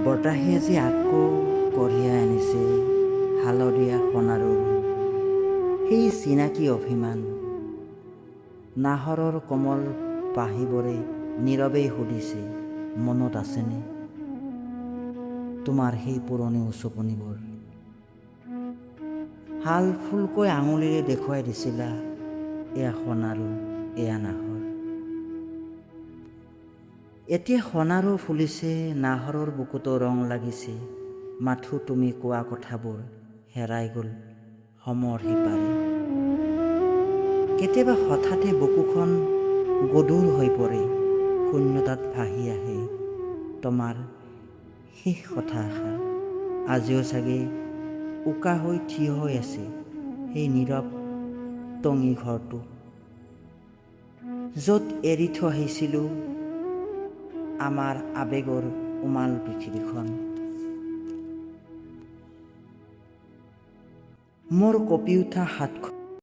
বতাহে যে আকৌ কঢ়িয়াই আনিছে হালধীয়া সোণাৰুৰ সেই চিনাকি অভিমান। নাহৰৰ কোমল পাহিবোৰে নীৰৱেই সুধিছে, মনত আছেনে তোমাৰ সেই পুৰণি উচপনিবোৰ? হাল ফুলকৈ আঙুলিৰে দেখুৱাই দিছিলা, এয়া সোণাৰু, এয়া নাহৰ। এতিয়া সোণাৰু ফুলিছে, নাহৰৰ বুকুতো ৰং লাগিছে, মাথো তুমি কোৱা কথাবোৰ হেৰাই গ'ল সমৰ সিপাৰে। কেতিয়াবা হঠাতে বুকুখন গধুৰ হৈ পৰে, শূন্যতাত ভাহি আহে তোমাৰ শেষ কথা এষাৰ। আজিও চাগে উকা হৈ থিয় হৈ আছে সেই নীৰৱ টঙি ঘৰটো, য'ত এৰি থৈ আহিছিলোঁ আমাৰ আবেগৰ উমাল পৃথিৱীখন। মোৰ কঁপি উঠা হাতখন